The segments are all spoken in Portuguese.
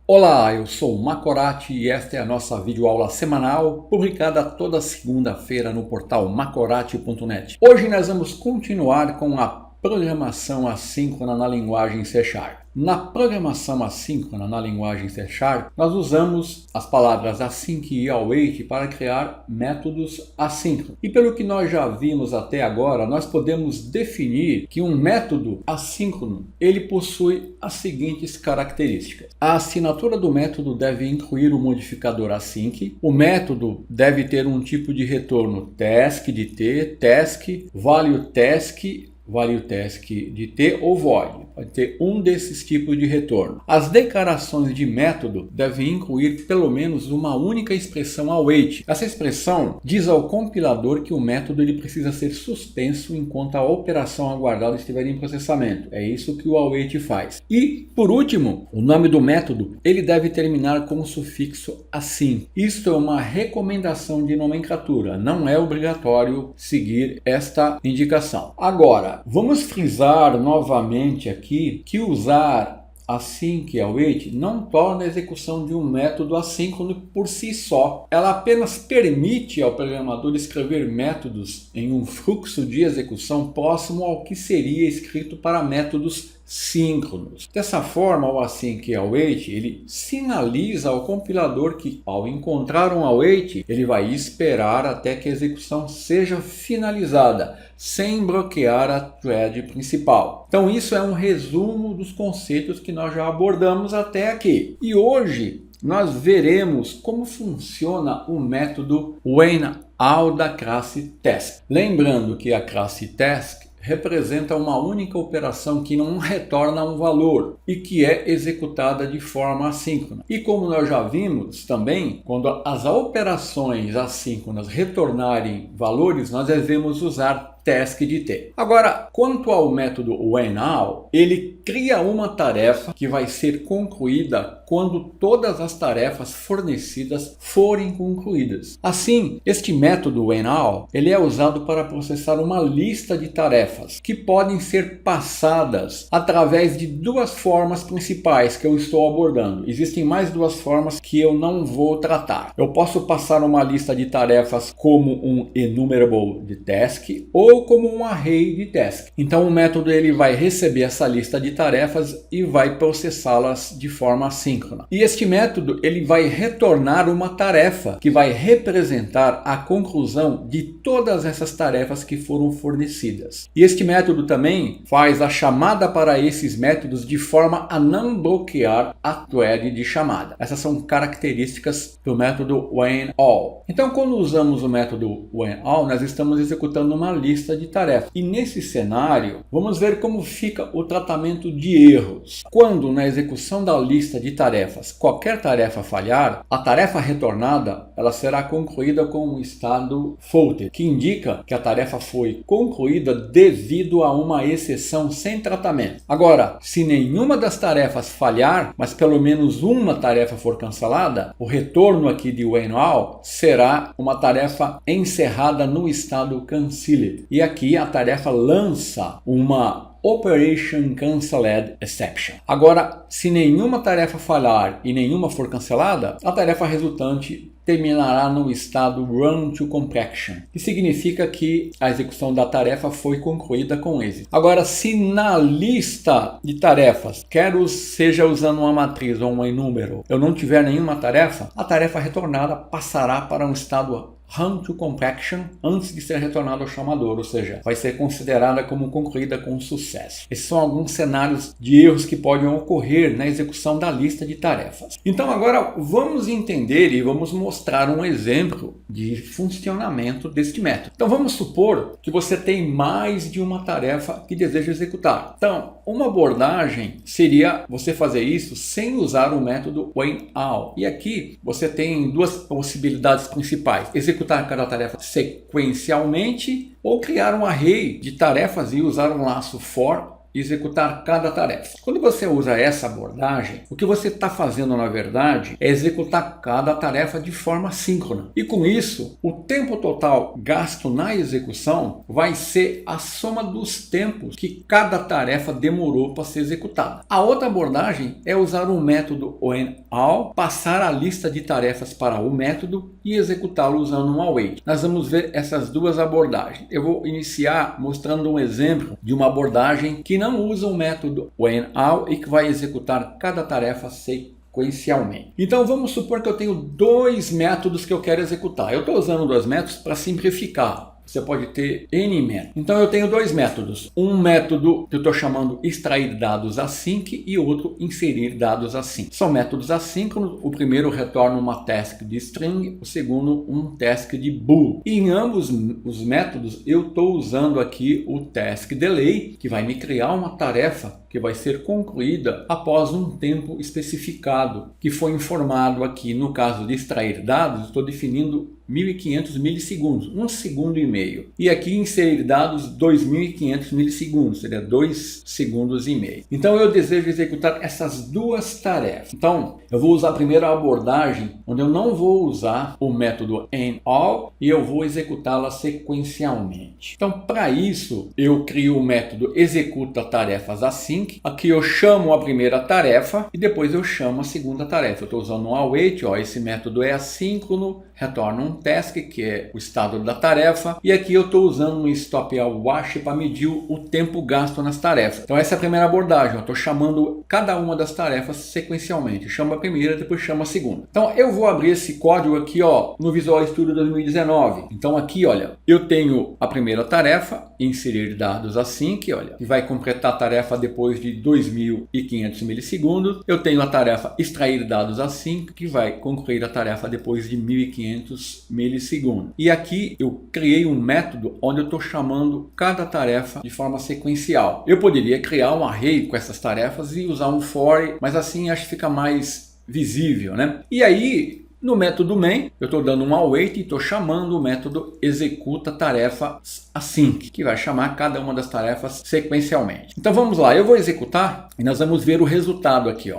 Olá, eu sou o Macorati e esta é a nossa videoaula semanal, publicada toda segunda-feira no portal macorati.net. Hoje nós vamos continuar com a programação assíncrona na linguagem C#. Na programação assíncrona na linguagem C#, nós usamos as palavras async e await para criar métodos assíncronos. E pelo que nós já vimos até agora, nós podemos definir que um método assíncrono ele possui as seguintes características. A assinatura do método deve incluir o modificador async. O método deve ter um tipo de retorno task de T, task, value task de T ou void. Pode ter um desses tipos de retorno. As declarações de método devem incluir pelo menos uma única expressão await. Essa expressão diz ao compilador que o método ele precisa ser suspenso enquanto a operação aguardada estiver em processamento. É isso que o await faz. E, por último, o nome do método ele deve terminar com o sufixo async. Isto é uma recomendação de nomenclatura. Não é obrigatório seguir esta indicação. Agora, vamos frisar novamente aqui que usar async e await não torna a execução de um método assíncrono por si só. Ela apenas permite ao programador escrever métodos em um fluxo de execução próximo ao que seria escrito para métodos síncronos. Dessa forma, o async e await ele sinaliza ao compilador que, ao encontrar um await, ele vai esperar até que a execução seja finalizada, sem bloquear a thread principal. Então, isso é um resumo dos conceitos que nós já abordamos até aqui. E hoje nós veremos como funciona o método WhenAll da classe task. Lembrando que a classe task representa uma única operação que não retorna um valor e que é executada de forma assíncrona. E como nós já vimos também, quando as operações assíncronas retornarem valores, nós devemos usar task de T. Agora, quanto ao método WhenAll, ele cria uma tarefa que vai ser concluída quando todas as tarefas fornecidas forem concluídas. Assim, este método WhenAll ele é usado para processar uma lista de tarefas que podem ser passadas através de duas formas principais que eu estou abordando. Existem mais duas formas que eu não vou tratar. Eu posso passar uma lista de tarefas como um enumerable de task ou como um array de task. Então o método ele vai receber essa lista de tarefas e vai processá-las de forma assíncrona. E este método ele vai retornar uma tarefa que vai representar a conclusão de todas essas tarefas que foram fornecidas. E este método também faz a chamada para esses métodos de forma a não bloquear a thread de chamada. Essas são características do método WhenAll. Então quando usamos o método WhenAll, nós estamos executando uma lista de tarefas. E nesse cenário, vamos ver como fica o tratamento de erros. Quando na execução da lista de tarefas, qualquer tarefa falhar, a tarefa retornada ela será concluída com um estado faulted, que indica que a tarefa foi concluída devido a uma exceção sem tratamento. Agora, se nenhuma das tarefas falhar, mas pelo menos uma tarefa for cancelada, o retorno aqui de WhenAll será uma tarefa encerrada no estado cancelled. E aqui a tarefa lança uma Operation Cancelled Exception. Agora, se nenhuma tarefa falhar e nenhuma for cancelada, a tarefa resultante terminará no estado Run to Completion, que significa que a execução da tarefa foi concluída com êxito. Agora, se na lista de tarefas, quer seja usando uma matriz ou um número, eu não tiver nenhuma tarefa, a tarefa retornada passará para um estado Run to Completion antes de ser retornado ao chamador, ou seja, vai ser considerada como concluída com sucesso. Esses são alguns cenários de erros que podem ocorrer na execução da lista de tarefas. Então agora vamos entender e vamos mostrar um exemplo de funcionamento deste método. Então vamos supor que você tem mais de uma tarefa que deseja executar. Então, uma abordagem seria você fazer isso sem usar o método WhenAll. E aqui você tem duas possibilidades principais: executar cada tarefa sequencialmente ou criar um array de tarefas e usar um laço for executar cada tarefa. Quando você usa essa abordagem, o que você está fazendo na verdade é executar cada tarefa de forma síncrona. E com isso, o tempo total gasto na execução vai ser a soma dos tempos que cada tarefa demorou para ser executada. A outra abordagem é usar o método when_all, passar a lista de tarefas para o método e executá-lo usando um await. Nós vamos ver essas duas abordagens. Eu vou iniciar mostrando um exemplo de uma abordagem que não usa o método when_all e que vai executar cada tarefa sequencialmente. Então vamos supor que eu tenho dois métodos que eu quero executar. Eu estou usando dois métodos para simplificar. Você pode ter N métodos. Então eu tenho dois métodos. Um método que eu estou chamando extrair dados async e outro inserir dados async. São métodos assíncronos. O primeiro retorna uma task de string, o segundo um task de bool. E em ambos os métodos eu estou usando aqui o task delay, que vai me criar uma tarefa que vai ser concluída após um tempo especificado, que foi informado aqui. No caso de extrair dados, estou definindo 1.500 milissegundos, 1 segundo e meio. E aqui inserir dados 2.500 milissegundos, seria 2 segundos e meio. Então eu desejo executar essas duas tarefas. Então eu vou usar a primeira abordagem, onde eu não vou usar o método when_all e eu vou executá-la sequencialmente. Então para isso eu crio o método executa tarefas async. Aqui eu chamo a primeira tarefa e depois eu chamo a segunda tarefa. Eu estou usando um await, esse método é assíncrono, retorna um task, que é o estado da tarefa, e aqui eu estou usando um stopWatch para medir o tempo gasto nas tarefas. Então essa é a primeira abordagem, eu estou chamando cada uma das tarefas sequencialmente. Chamo a primeira, depois chamo a segunda. Então eu vou abrir esse código aqui no Visual Studio 2019. Então aqui, olha, eu tenho a primeira tarefa, inserir dados async, olha, que vai completar a tarefa depois de 2.500 milissegundos. Eu tenho a tarefa extrair dados async, que vai concluir a tarefa depois de 1.500 milissegundos. E aqui eu criei um método onde eu estou chamando cada tarefa de forma sequencial. Eu poderia criar um array com essas tarefas e usar um for, mas assim acho que fica mais visível, né? E aí no método main, eu estou dando um await e estou chamando o método executa tarefas async, que vai chamar cada uma das tarefas sequencialmente. Então vamos lá, eu vou executar e nós vamos ver o resultado aqui.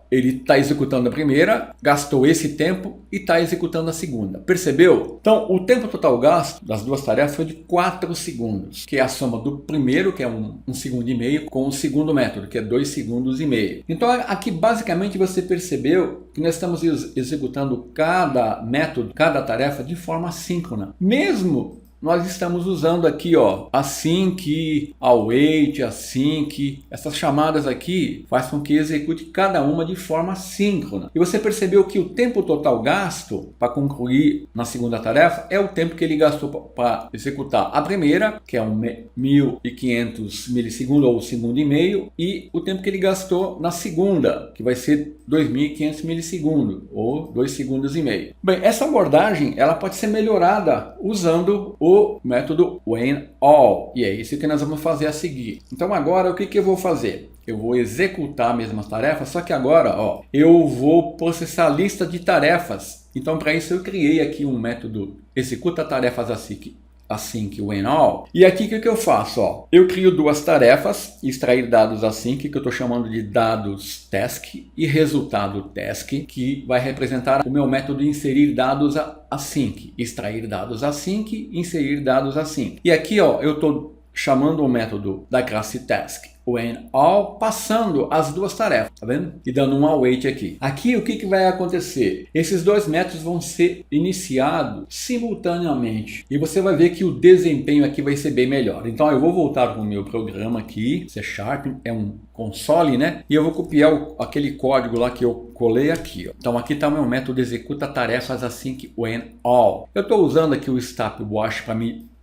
Ele está executando a primeira, gastou esse tempo e está executando a segunda. Percebeu? Então, o tempo total gasto das duas tarefas foi de 4 segundos, que é a soma do primeiro, que é 1 segundo e meio, com o segundo método, que é 2 segundos e meio. Então, aqui basicamente você percebeu que nós estamos executando cada método, cada tarefa de forma síncrona. Mesmo nós estamos usando aqui, async, await, async. Essas chamadas aqui faz com que execute cada uma de forma síncrona. E você percebeu que o tempo total gasto para concluir na segunda tarefa é o tempo que ele gastou para executar a primeira, que é 1.500 milissegundos ou 1 segundo e meio, e o tempo que ele gastou na segunda, que vai ser 2.500 milissegundos ou 2 segundos e meio. Bem, essa abordagem ela pode ser melhorada usando o método when_all, e é isso que nós vamos fazer a seguir. Então agora o que eu vou fazer? Eu vou executar a mesma tarefa, só que agora eu vou processar a lista de tarefas. Então para isso eu criei aqui um método executa tarefas async when_all. E aqui o que eu faço? Eu crio duas tarefas, extrair dados async, que eu estou chamando de dados task, e resultado task, que vai representar o meu método inserir dados async, extrair dados async, inserir dados async. E aqui eu estou chamando o método da classe task when_all, passando as duas tarefas, tá vendo? E dando um await aqui. Aqui o que vai acontecer? Esses dois métodos vão ser iniciados simultaneamente e você vai ver que o desempenho aqui vai ser bem melhor. Então eu vou voltar para o meu programa aqui, C# é um console, né? E eu vou copiar aquele código lá que eu colei aqui. Então aqui está o meu método executa tarefas async when_all. Eu estou usando aqui o stopWatch para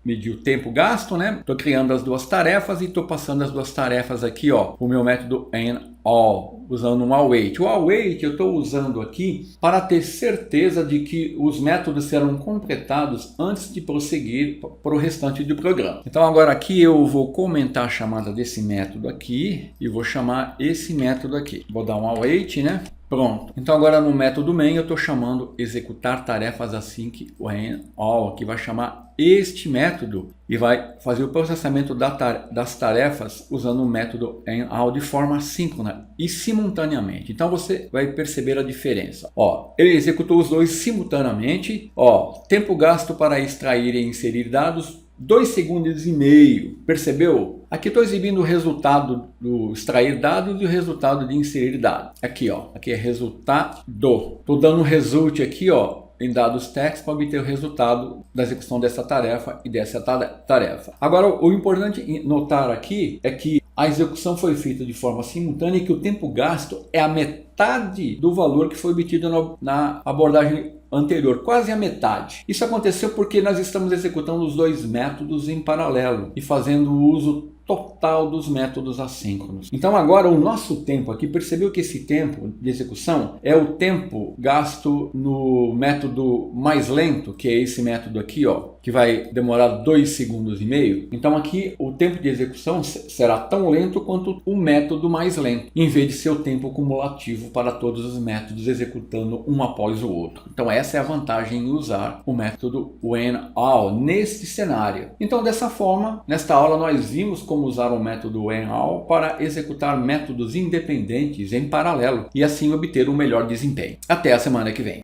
medir o tempo gasto, né? Estou criando as duas tarefas e estou passando as duas tarefas aqui, o meu método when_all, usando um await. O await eu estou usando aqui para ter certeza de que os métodos serão completados antes de prosseguir para o restante do programa. Então agora aqui eu vou comentar a chamada desse método aqui e vou chamar esse método aqui. Vou dar um await, né? Pronto. Então agora no método main eu estou chamando executar tarefas async when all, que vai chamar este método e vai fazer o processamento das tarefas usando o método all de forma síncrona e simultaneamente. Então você vai perceber a diferença. Ó, ele executou os dois simultaneamente. Ó, tempo gasto para extrair e inserir dados 2 segundos e meio. Percebeu? Aqui estou exibindo o resultado do extrair dados e o resultado de inserir dados. Aqui, ó, aqui é resultado. Estou dando um result aqui, ó, em dados text para obter o resultado da execução dessa tarefa e dessa tarefa. Agora, o importante notar aqui é que a execução foi feita de forma simultânea e que o tempo gasto é a metade do valor que foi obtido na abordagem anterior, quase a metade. Isso aconteceu porque nós estamos executando os dois métodos em paralelo e fazendo uso total dos métodos assíncronos. Então agora o nosso tempo aqui, percebeu que esse tempo de execução é o tempo gasto no método mais lento, que é esse método aqui, ó, que vai demorar 2 segundos e meio. Então aqui o tempo de execução será tão lento quanto o método mais lento, em vez de ser o tempo cumulativo para todos os métodos executando um após o outro. Então essa é a vantagem em usar o método when all neste cenário. Então dessa forma, nesta aula nós vimos como usar o método when all para executar métodos independentes em paralelo e assim obter um melhor desempenho. Até a semana que vem.